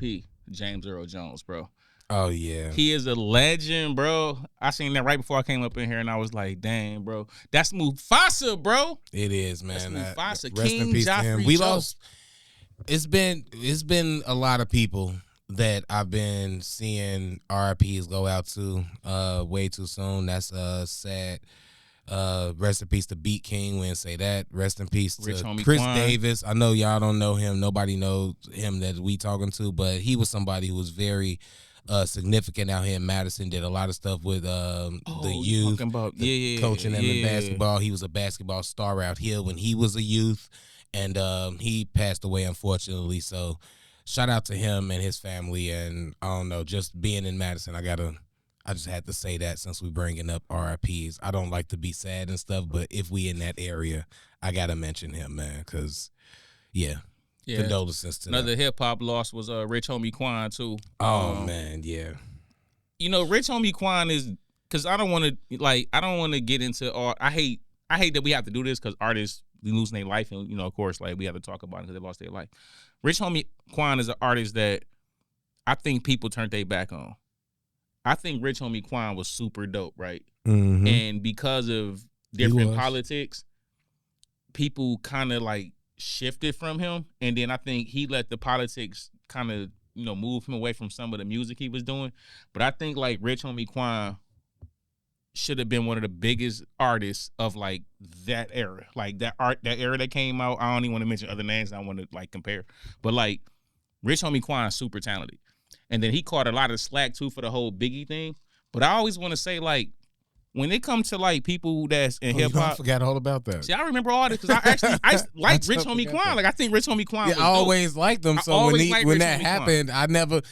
R.I.P. James Earl Jones, bro. Oh, yeah. He is a legend, bro. I seen that right before I came up in here, and I was like, dang, bro. That's Mufasa, bro. It is, man. That's Mufasa. Rest King in peace to him. Joffrey We Joe. lost. It's been a lot of people that I've been seeing RIPs go out to way too soon. That's sad. Rest in peace to Beat King. We didn't say that. Rest in peace to Chris Quan. Davis. I know y'all don't know him. Nobody knows him that we talking to, but he was somebody who was very significant out here in Madison. Did a lot of stuff with the youth, coaching them in basketball. He was a basketball star out here when he was a youth, and he passed away unfortunately. So shout out to him and his family. And I don't know, just being in Madison, I just had to say that since we bringing up RIPs. I don't like to be sad and stuff, but if we in that area, I gotta mention him, man, because yeah. Condolences to another hip hop loss was Rich Homie Quan too. Oh man, yeah. You know, Rich Homie Quan is, because I don't want to get into all. I hate that we have to do this because artists losing their life, and of course, like we have to talk about it because they lost their life. Rich Homie Quan is an artist that I think people turned their back on. I think Rich Homie Quan was super dope, right? Mm-hmm. And because of different politics, people kind of like shifted from him, and then I think he let the politics kind of move him away from some of the music he was doing. But I think like Rich Homie Quan should have been one of the biggest artists of like that era, like that era that came out. I don't even want to mention other names. I want to like compare, but like Rich Homie Quan is super talented, and then he caught a lot of slack too for the whole Biggie thing. But I always want to say, like, when it comes to like people that's in hip hop, I forgot all about that. See, I remember all this because I like Rich Homie Quan. Like I think Rich Homie Quan. Yeah, was I always liked him. So when that happened, Quan. I never,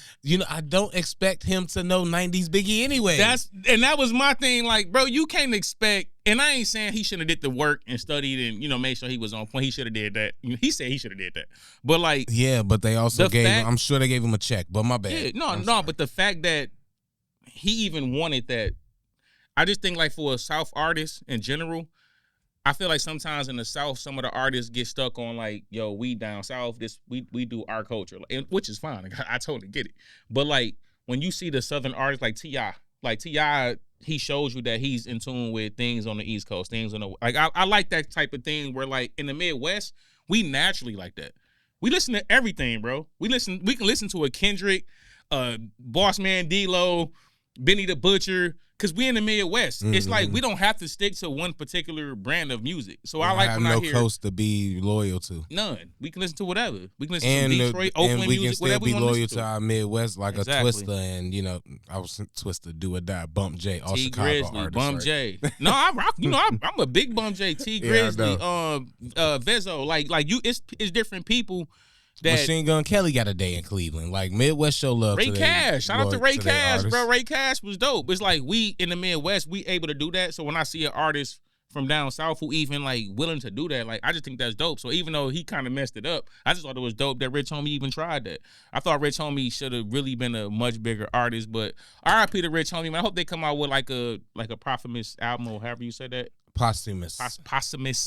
I don't expect him to know '90s Biggie anyway. That was my thing. Like, bro, you can't expect. And I ain't saying he shouldn't have did the work and studied and made sure he was on point. He should have did that. He said he should have did that. But like, yeah, but they also gave him. I'm sure they gave him a check. But my bad. Yeah, no. But the fact that he even wanted that. I just think like for a South artist in general, I feel like sometimes in the South, some of the artists get stuck on like, yo, we down South, we do our culture, which is fine. Like, I totally get it. But like when you see the Southern artists like T.I., he shows you that he's in tune with things on the East Coast, things on the like. I like that type of thing where like in the Midwest, we naturally like that. We listen to everything, bro. We can listen to a Kendrick, Boss Man D-Lo, Benny the Butcher. Because we in the Midwest, it's like we don't have to stick to one particular brand of music. So I like when I hear coast to be loyal to. None. We can listen to whatever. We can listen to Detroit, Oakland music, whatever we want to listen to. And we can still be loyal to our Midwest, like a Twista, and I was Twista, Do or Die, Bump J, all T Chicago Grizzly, artists. Bump J. No, I rock. I'm a big Bump J. T Grizzly, Vezzo. Like you, it's different people. That Machine Gun Kelly got a day in Cleveland. Like Midwest show love. Ray Cash. Shout out to Ray Cash, bro. Ray Cash was dope. It's like we in the Midwest, we able to do that. So when I see an artist from down south who even like willing to do that, like I just think that's dope. So even though he kind of messed it up, I just thought it was dope that Rich Homie even tried that. I thought Rich Homie should have really been a much bigger artist. But R.I.P. to Rich Homie, man. I hope they come out with like a posthumous album or however you said that. Posthumous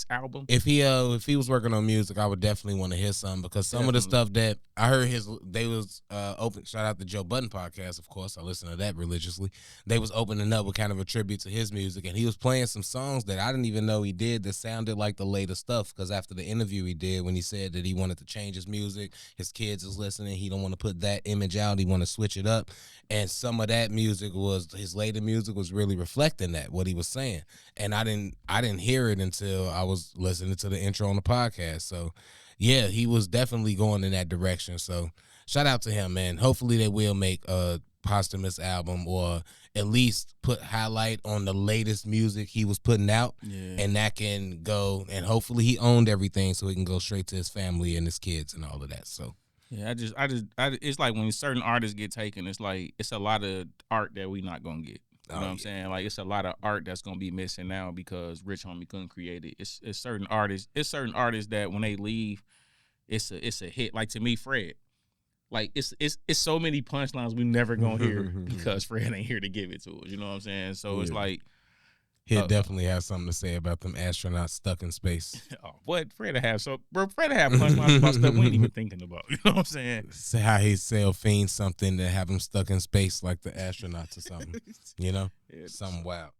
album. If he was working on music, I would definitely want to hear some because some of the stuff that I heard they was open. Shout out to Joe Budden podcast, of course. I listen to that religiously. They was opening up with kind of a tribute to his music, and he was playing some songs that I didn't even know he did that sounded like the latest stuff. Because after the interview he did, when he said that he wanted to change his music, his kids is listening. He don't want to put that image out. He want to switch it up, and some of that music his later music was really reflecting that what he was saying, and I didn't hear it until I was listening to the intro on the podcast. So, yeah, he was definitely going in that direction. So, shout out to him, man. Hopefully they will make a posthumous album or at least put highlight on the latest music he was putting out. Yeah. And that can go, and hopefully he owned everything so he can go straight to his family and his kids and all of that. So, yeah, it's like when certain artists get taken, it's like it's a lot of art that we not going to get. You know what I'm saying? Like it's a lot of art that's gonna be missing now because Rich Homie couldn't create it. It's certain artists. It's certain artists that when they leave, it's a hit. Like to me, Fred. Like it's so many punchlines we never gonna hear because Fred ain't here to give it to us. You know what I'm saying? So it's like He'll definitely have something to say about them astronauts stuck in space. Oh, what Fred have so bro? Fred have punchlines about stuff we ain't even thinking about. You know what I'm saying? Say how he sell fiends something to have him stuck in space like the astronauts or something. You know, something wild.